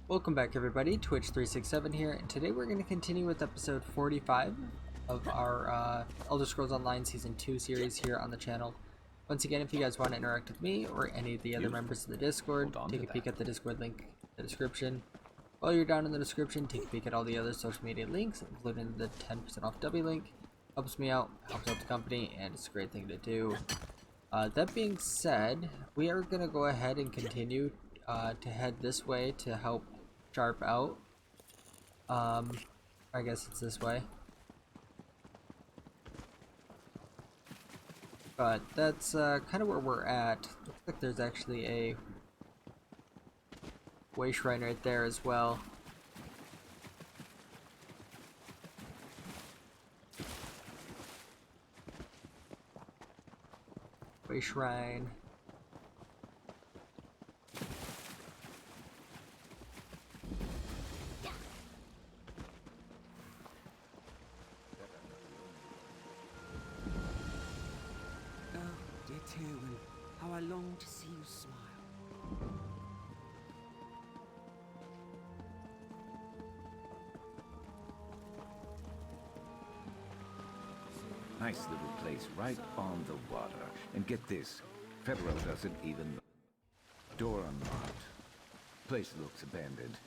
Welcome back everybody, Twitch367 here, and today we're going to continue with episode 45 of our Elder Scrolls Online Season 2 series here on the channel. Once again, if you guys want to interact with me or any of the other members of the Discord, take a peek at the Discord link in the description. While you're down in the description, take a peek at all the other social media links, including the 10% off W link. Helps me out, helps out the company, and it's a great thing to do. That being said, we are going to go ahead and continue to head this way to help Sharp out. I guess it's this way. But that's kind of where we're at. Looks like there's actually a way shrine right there as well. Way shrine. How I long to see you smile. Nice little place right on the water. And get this, Federal doesn't even... Door unlocked. Place looks abandoned.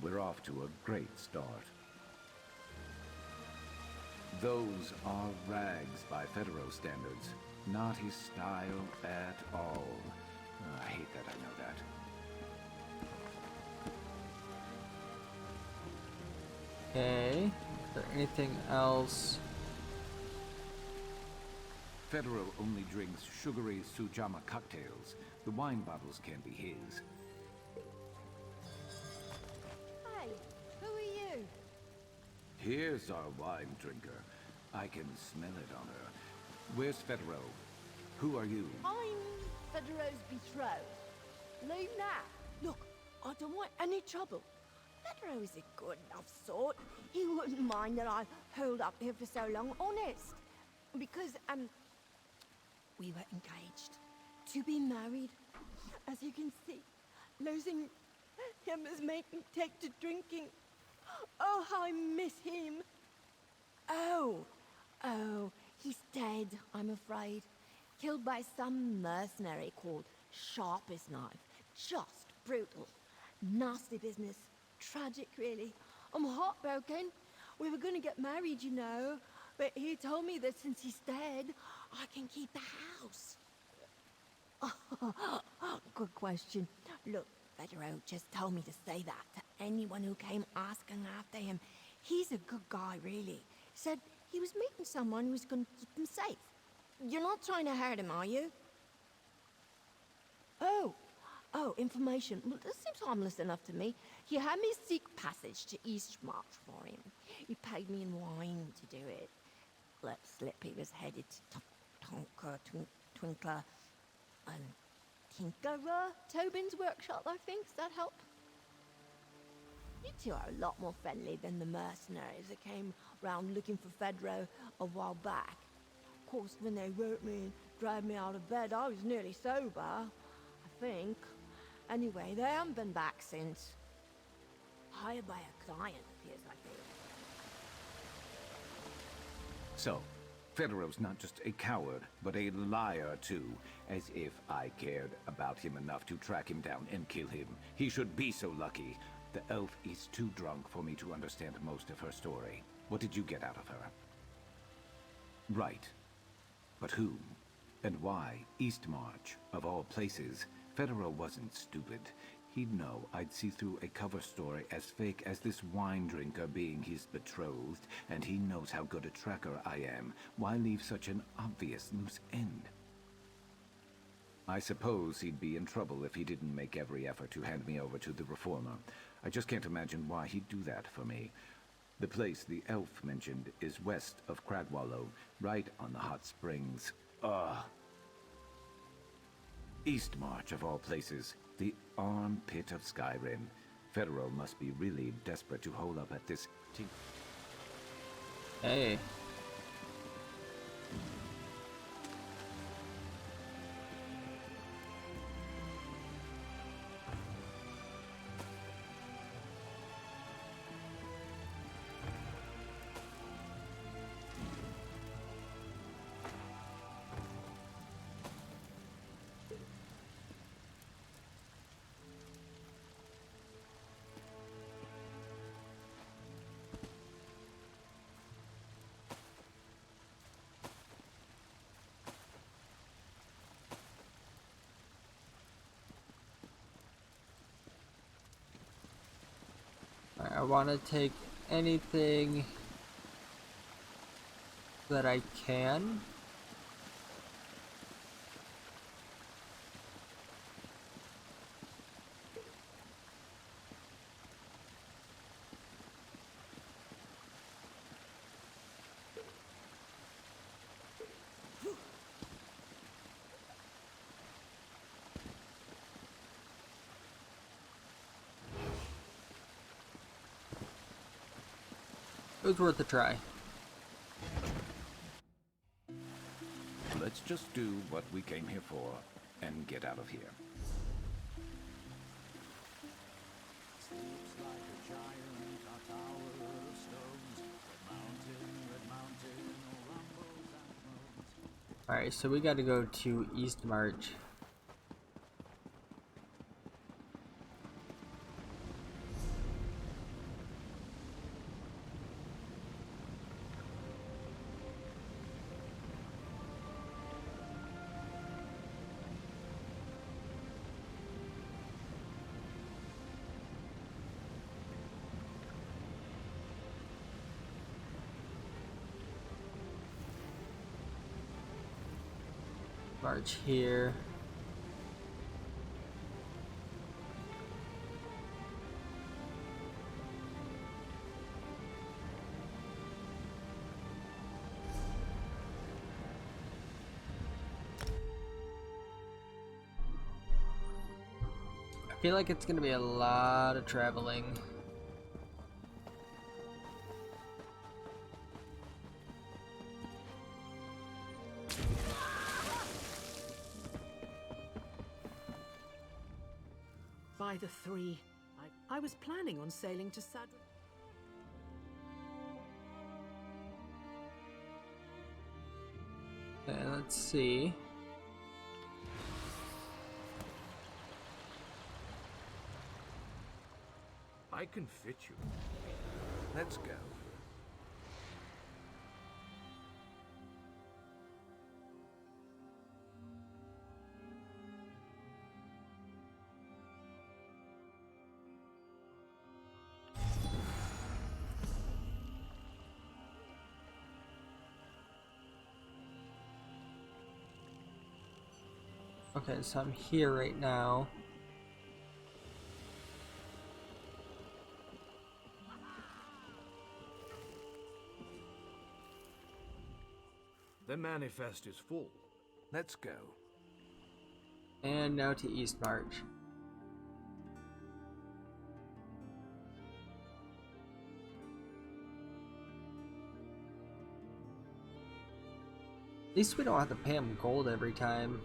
We're off to a great start. Those are rags by Federal standards. Not his style at all. I hate that I know that. Okay, is there anything else? Federal only drinks sugary Sujama cocktails. The wine bottles can be his. Hey, who are you? Here's our wine drinker. I can smell it on her. Where's Federo? Who are you? I'm Federo's betrothed. Leave now. Look, I don't want any trouble. Federo is a good enough sort. He wouldn't mind that I holed up here for so long, honest. Because, we were engaged to be married. As you can see, losing him has made me take to drinking. Oh, how I miss him. Oh, he's dead, I'm afraid. Killed by some mercenary called Sharpest Knife. Just brutal. Nasty business. Tragic, really. I'm heartbroken. We were going to get married, you know. But he told me that since he's dead, I can keep the house. Good question. Look, Federo just told me to say that to anyone who came asking after him. He's a good guy, really. Said he was meeting someone who was going to keep him safe. You're not trying to hurt him, are you? Oh, information. Well, this seems harmless enough to me. He had me seek passage to East March for him. He paid me in wine to do it. Let slip he was headed to Tonka, Twinkler, and Tinkerer, Tobin's workshop, I think. Does that help? You two are a lot more friendly than the mercenaries that came round looking for Federo a while back. Of course, when they wrote me and dragged me out of bed, I was nearly sober, I think. Anyway, they haven't been back since. Hired by a client, appears like they. So, Federo's not just a coward, but a liar too. As if I cared about him enough to track him down and kill him. He should be so lucky. The elf is too drunk for me to understand most of her story. What did you get out of her? Right. But whom? And why Eastmarch, of all places? Federo wasn't stupid. He'd know I'd see through a cover story as fake as this wine drinker being his betrothed, and he knows how good a tracker I am. Why leave such an obvious loose end? I suppose he'd be in trouble if he didn't make every effort to hand me over to the Reformer. I just can't imagine why he'd do that for me. The place the elf mentioned is west of Cragwallow, right on the hot springs. Eastmarch, of all places. The armpit of Skyrim. Federo must be really desperate to hole up at this... Hey. want to take anything that I can. It was worth a try. Let's just do what we came here for and get out of here. Alright, so we gotta go to East March. March here. I feel like it's gonna be a lot of traveling. By the three. I was planning on sailing to Sad. Okay, let's see. I can fit you. Let's go. Okay, so I'm here right now. The manifest is full. Let's go. And now to East March. At least we don't have to pay him gold every time.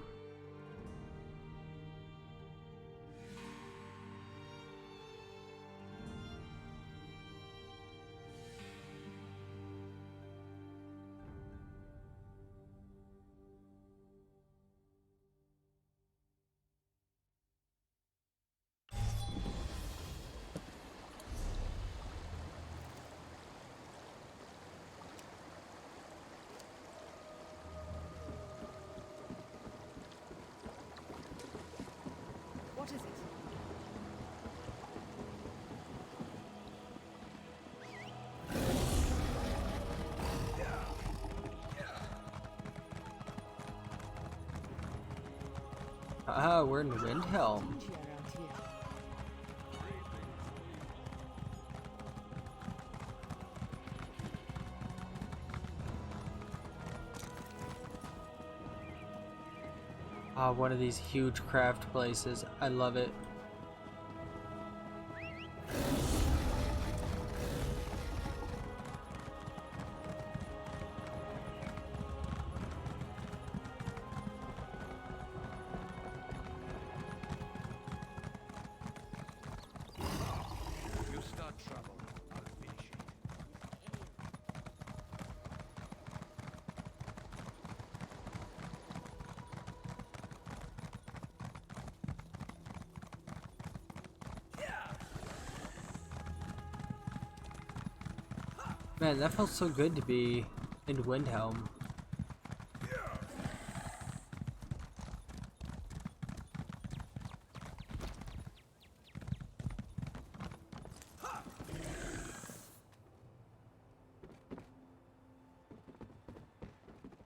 What is it? Ah, we're in Windhelm. Dingy around here. Ah, one of these huge craft places. I love it. If you start trouble, I'll finish it. Man, that felt so good to be in Windhelm.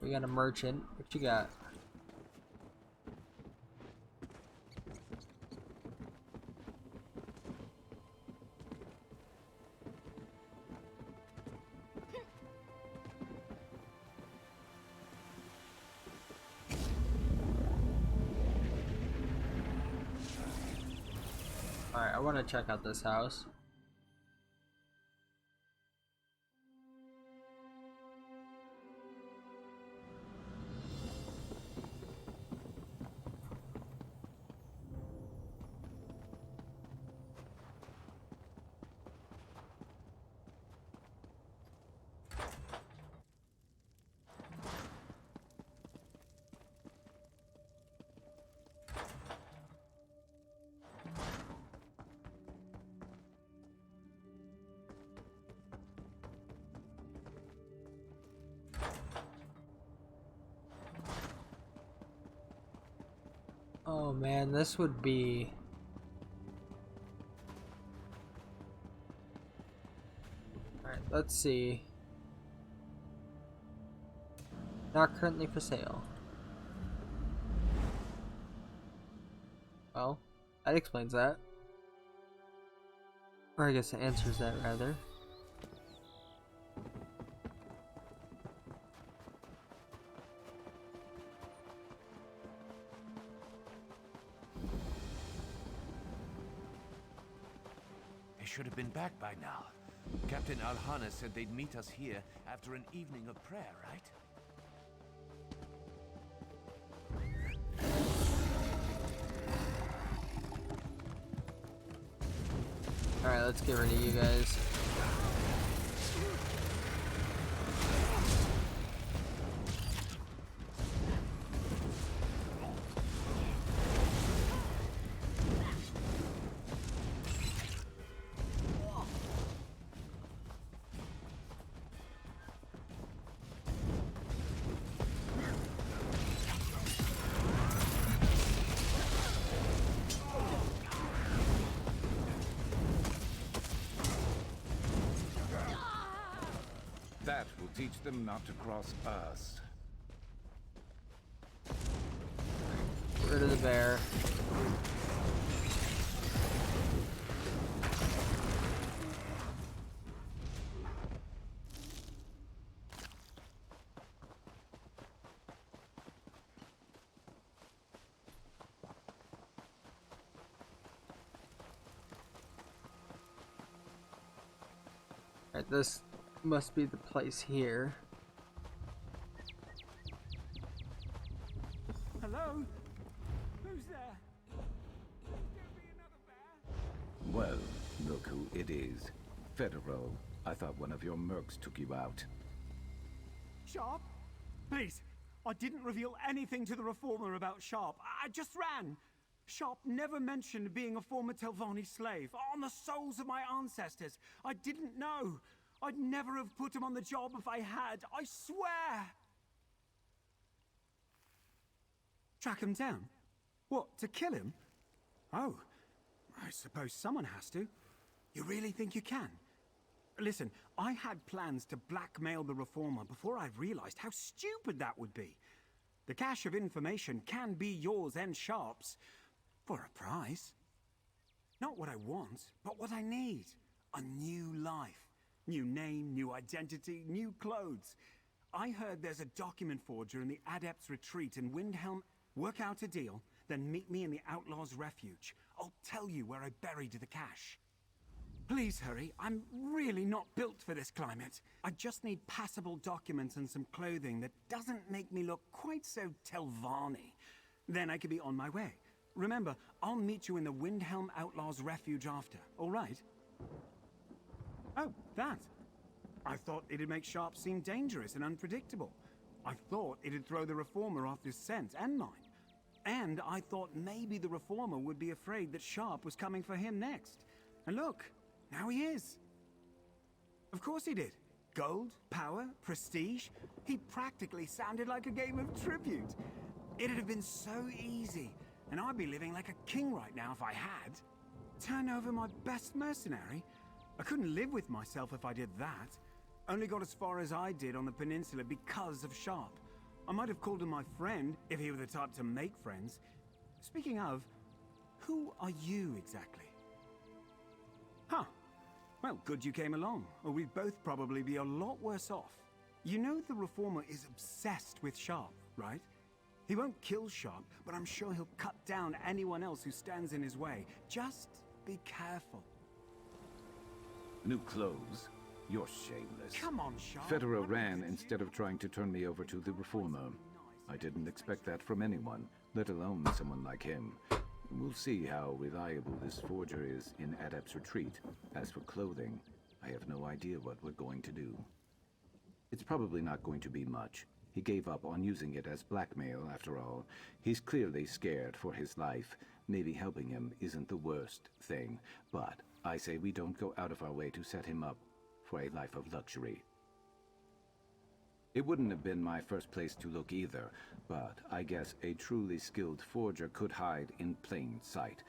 We got a merchant. What you got? Alright, I want to check out this house. Oh man, this would be... Alright, let's see. Not currently for sale. Well, that explains that. Or I guess it answers that, rather. Should have been back by now. Captain Alhana said they'd meet us here after an evening of prayer, right? Alright, let's get rid of you guys. That will teach them not to cross us. Get rid of the bear. Alright, this must be the place here. Hello? Who's there? Please don't be another bear. Well, look who it is. Federal. I thought one of your mercs took you out. Sharp? Please, I didn't reveal anything to the Reformer about Sharp. I just ran. Sharp never mentioned being a former Telvanni slave. On the souls of my ancestors. I didn't know. I'd never have put him on the job if I had. I swear! Track him down? What, to kill him? Oh, I suppose someone has to. You really think you can? Listen, I had plans to blackmail the Reformer before I realized how stupid that would be. The cache of information can be yours and Sharp's. For a price. Not what I want, but what I need. A new life. New name, new identity, new clothes. I heard there's a document forger in the Adept's Retreat in Windhelm. Work out a deal, then meet me in the Outlaw's Refuge. I'll tell you where I buried the cache. Please hurry, I'm really not built for this climate. I just need passable documents and some clothing that doesn't make me look quite so Telvanni. Then I could be on my way. Remember, I'll meet you in the Windhelm Outlaw's Refuge after, all right? Oh, that. I thought it'd make Sharp seem dangerous and unpredictable. I thought it'd throw the Reformer off his scent and mine. And I thought maybe the Reformer would be afraid that Sharp was coming for him next. And look, now he is. Of course he did. Gold, power, prestige. He practically sounded like a game of tribute. It'd have been so easy. And I'd be living like a king right now if I had. Turn over my best mercenary? I couldn't live with myself if I did that. Only got as far as I did on the peninsula because of Sharp. I might have called him my friend if he were the type to make friends. Speaking of, who are you exactly? Huh. Well, good you came along, or we'd both probably be a lot worse off. You know the Reformer is obsessed with Sharp, right? He won't kill Sharp, but I'm sure he'll cut down anyone else who stands in his way. Just be careful. New clothes? You're shameless. Come on, Sharp. Federo ran instead of trying to turn me over to the Reformer. I didn't expect that from anyone, let alone someone like him. We'll see how reliable this forger is in Adept's Retreat. As for clothing, I have no idea what we're going to do. It's probably not going to be much. He gave up on using it as blackmail, after all. He's clearly scared for his life. Maybe helping him isn't the worst thing, but I say we don't go out of our way to set him up for a life of luxury. It wouldn't have been my first place to look either, but I guess a truly skilled forger could hide in plain sight.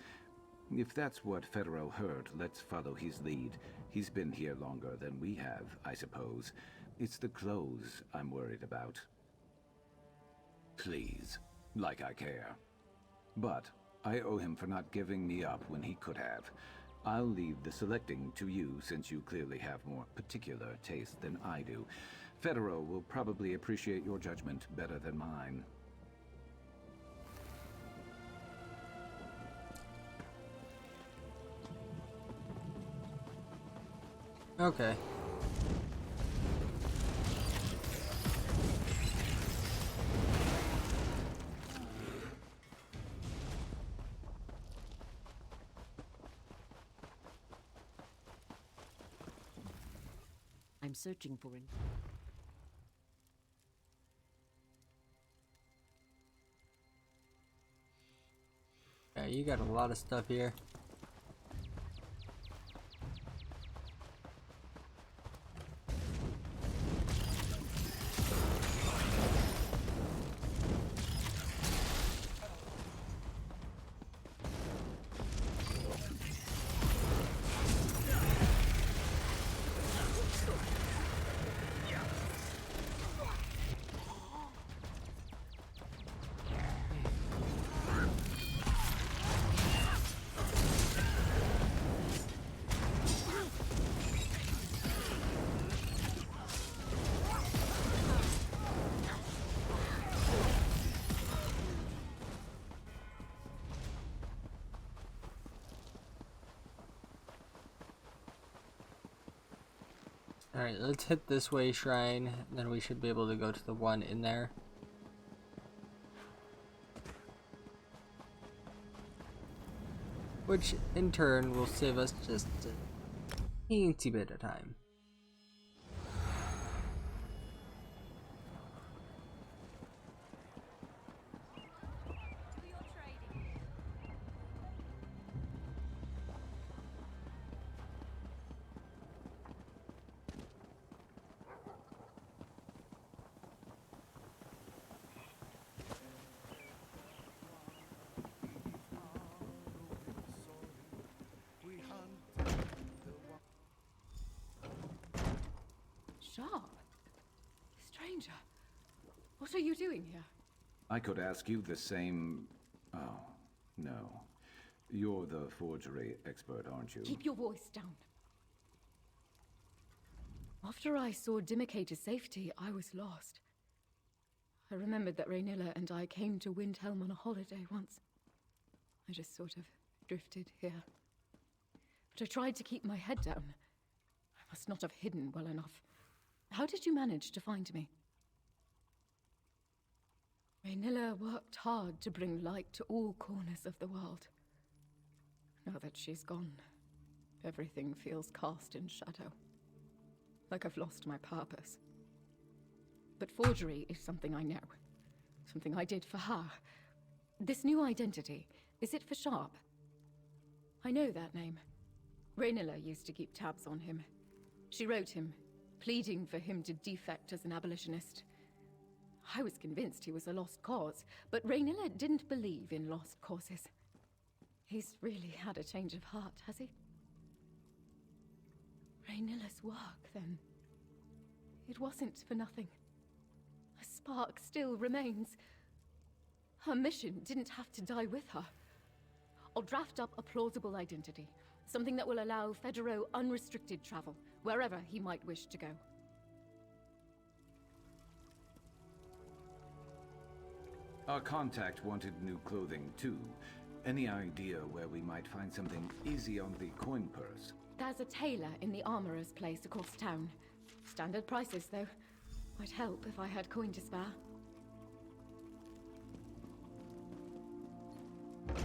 If that's what Federo heard, let's follow his lead. He's been here longer than we have, I suppose. It's the clothes I'm worried about. Please, like I care. But I owe him for not giving me up when he could have. I'll leave the selecting to you, since you clearly have more particular taste than I do. Federo will probably appreciate your judgment better than mine. Okay. I'm searching for him. Yeah, you got a lot of stuff here. Alright, let's hit this way shrine, then we should be able to go to the one in there. Which, in turn, will save us just a teensy bit of time. Sharp? Stranger, what are you doing here? I could ask you the same... Oh, no. You're the forgery expert, aren't you? Keep your voice down. After I saw Dimike to safety, I was lost. I remembered that Raynilla and I came to Windhelm on a holiday once. I just sort of drifted here. But I tried to keep my head down. I must not have hidden well enough. How did you manage to find me? Raynilla worked hard to bring light to all corners of the world. Now that she's gone, everything feels cast in shadow. Like I've lost my purpose. But forgery is something I know. Something I did for her. This new identity, is it for Sharp? I know that name. Raynilla used to keep tabs on him. She wrote him, pleading for him to defect as an abolitionist. I was convinced he was a lost cause, but Raynilla didn't believe in lost causes. He's really had a change of heart, has he? Raynilla's work, then. It wasn't for nothing. I a spark still remains. Her mission didn't have to die with her. I'll draft up a plausible identity, something that will allow Federo unrestricted travel, wherever he might wish to go. Our contact wanted new clothing, too. Any idea where we might find something easy on the coin purse? There's a tailor in the armorer's place across town. Standard prices, though. Might help if I had coin to spare. I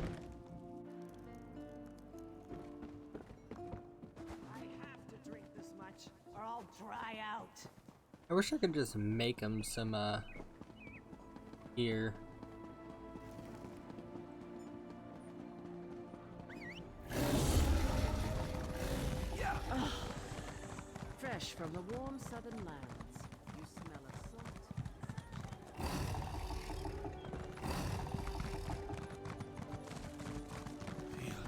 have to drink this much, or I'll dry out. I wish I could just make him some, gear. Fresh from the warm southern lands. You smell of salt.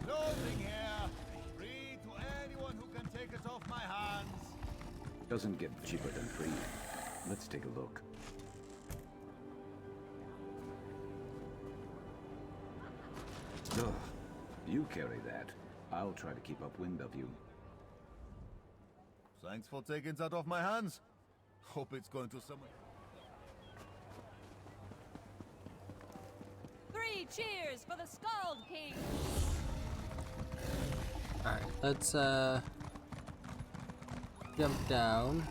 Loading here! Free to anyone who can take it off my hands! Doesn't get cheaper than free. Let's take a look. Ugh, you carry that. I'll try to keep upwind of you. Thanks for taking that off my hands. Hope it's going to someone. 3 cheers for the Scald King! Alright, let's jump down.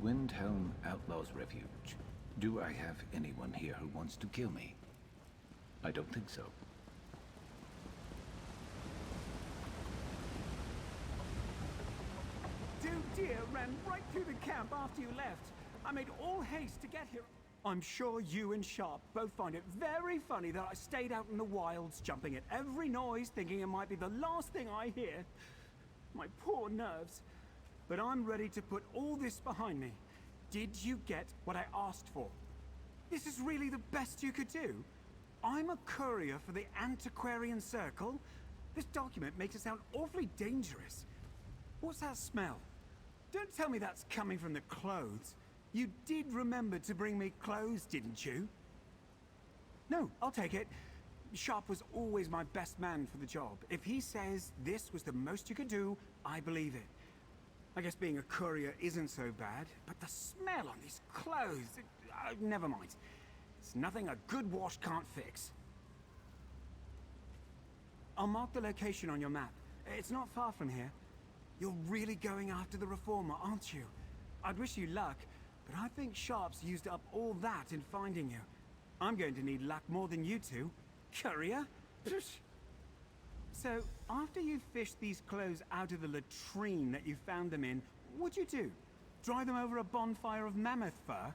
Windhelm Outlaw's Refuge. Do I have anyone here who wants to kill me? I don't think so. Dude dear ran right through the camp after you left. I made all haste to get here. I'm sure you and Sharp both find it very funny that I stayed out in the wilds, jumping at every noise, thinking it might be the last thing I hear. My poor nerves. But I'm ready to put all this behind me. Did you get what I asked for? This is really the best you could do? I'm a courier for the Antiquarian Circle? This document makes it sound awfully dangerous. What's that smell? Don't tell me that's coming from the clothes. You did remember to bring me clothes, didn't you? No, I'll take it. Sharp was always my best man for the job. If he says this was the most you could do, I believe it. I guess being a courier isn't so bad, but the smell on these clothes... never mind. It's nothing a good wash can't fix. I'll mark the location on your map. It's not far from here. You're really going after the Reformer, aren't you? I'd wish you luck, but I think Sharp's used up all that in finding you. I'm going to need luck more than you two. Courier? So, after you fished these clothes out of the latrine that you found them in, what'd you do? Dry them over a bonfire of mammoth fur?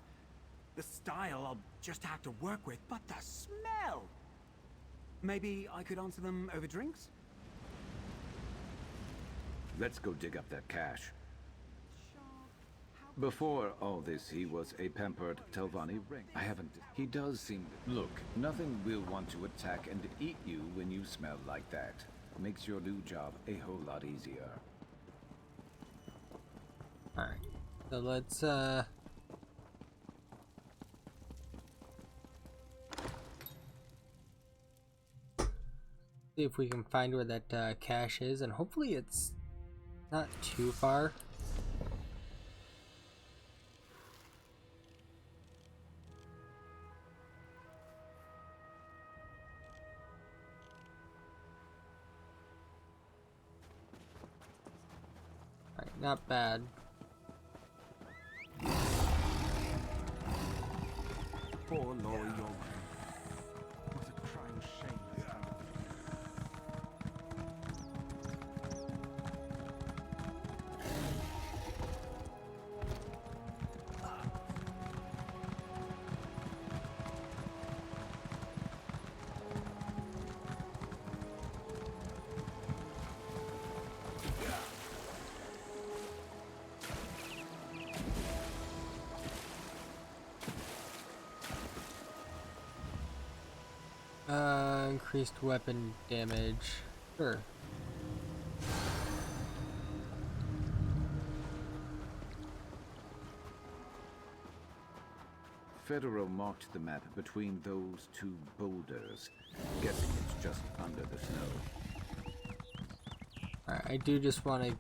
The style I'll just have to work with, but the smell! Maybe I could answer them over drinks? Let's go dig up that cache. Before all this, he was a pampered Telvanni ring. I haven't... He does seem... Look, nothing will want to attack and eat you when you smell like that. Makes your new job a whole lot easier. Alright, so let's, see if we can find where that, cache is, and hopefully it's not too far. Alright, not bad. Poor Laurie York. What a crying shame this kind of thing. Increased weapon damage. Sure. Federo marked the map between those two boulders. Guessing it's just under the snow. Alright, I do just want to...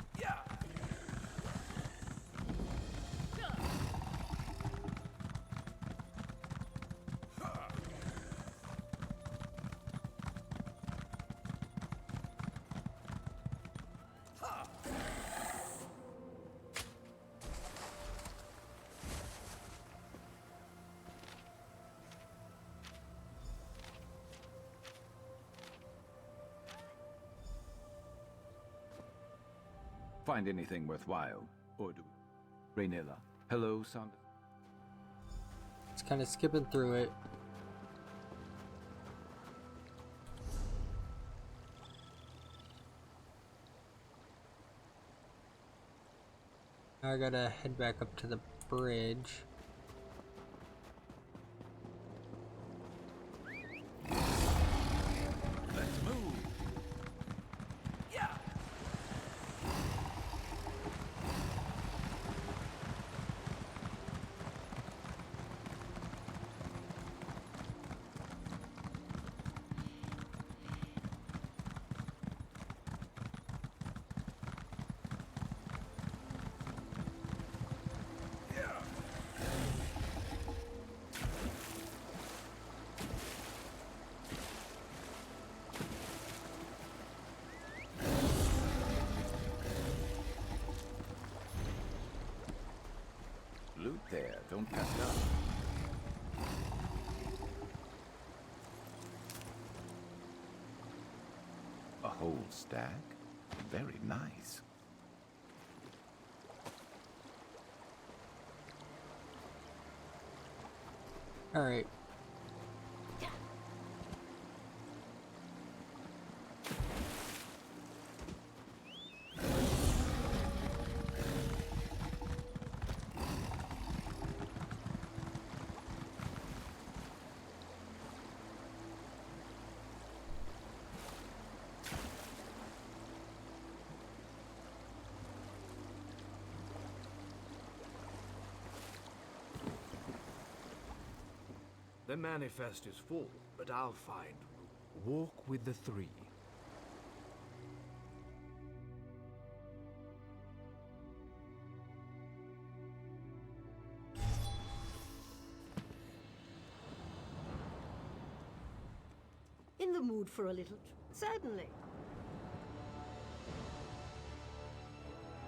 Find anything worthwhile, or do Raynilla. Hello, Sand. It's kind of skipping through it. Now I gotta head back up to the bridge. Let's move. Yeah. Loot there, don't pass it up. A whole stack? Very nice. Alright. The manifest is full, but I'll find room. Walk with the three. In the mood for a little... Certainly.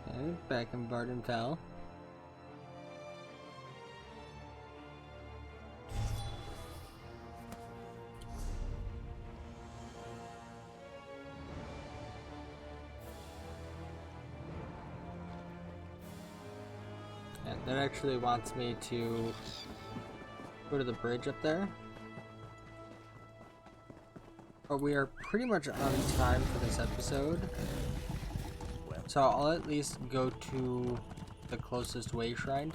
Okay, back in Vale. And that actually wants me to go to the bridge up there. But we are pretty much on time for this episode. So I'll at least go to the closest way shrine.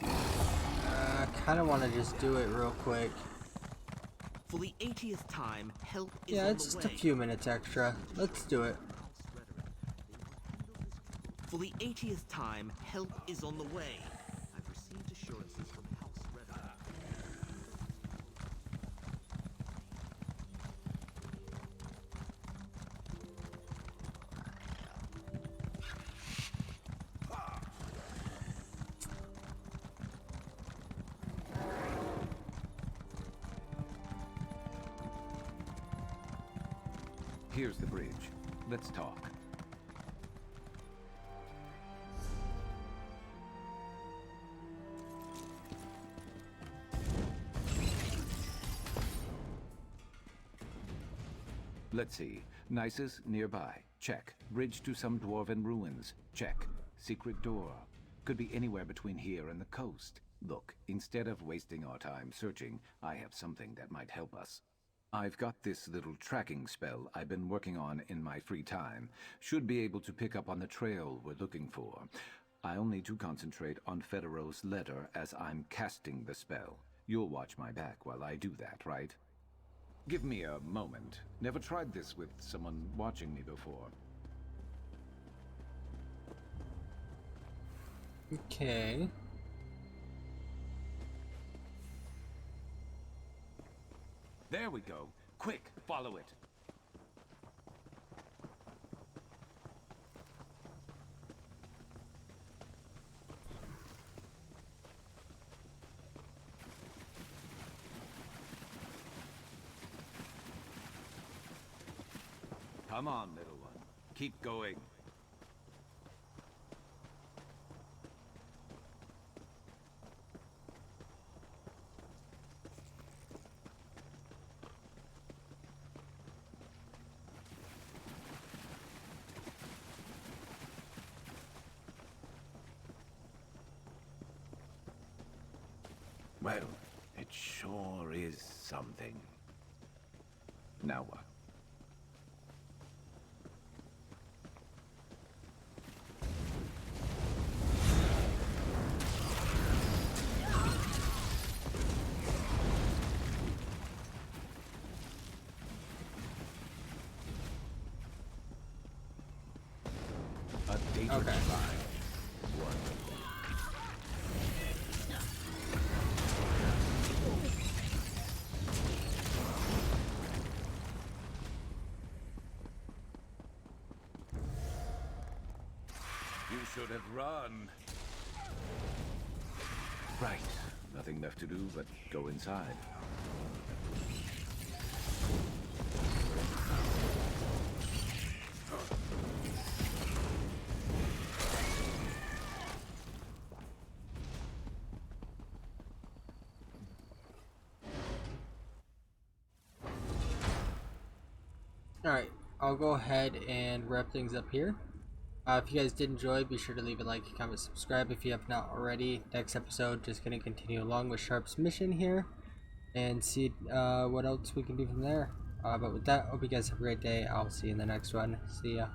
I kind of want to just do it real quick. For the 80th time, help is Yeah, on it's the just a way. few minutes extra. Let's do it. For the 80th time, help is on the way. I've received assurances from House Redder. Here's the bridge. Let's talk. Let's see. Nisus nearby. Check. Bridge to some dwarven ruins. Check. Secret door. Could be anywhere between here and the coast. Look, instead of wasting our time searching, I have something that might help us. I've got this little tracking spell I've been working on in my free time. Should be able to pick up on the trail we're looking for. I'll need to concentrate on Federo's letter as I'm casting the spell. You'll watch my back while I do that, right? Give me a moment. Never tried this with someone watching me before. Okay. There we go. Quick, follow it. Come on, little one. Keep going. Well, it sure is something. Now what? A dangerous line. Wonderful. You should have run. Right. Nothing left to do but go inside. Alright, I'll go ahead and wrap things up here. If you guys did enjoy, be sure to leave a like, comment, subscribe if you have not already. Next episode, just going to continue along with Sharp's mission here and see what else we can do from there. But with that, hope you guys have a great day. I'll see you in the next one. See ya.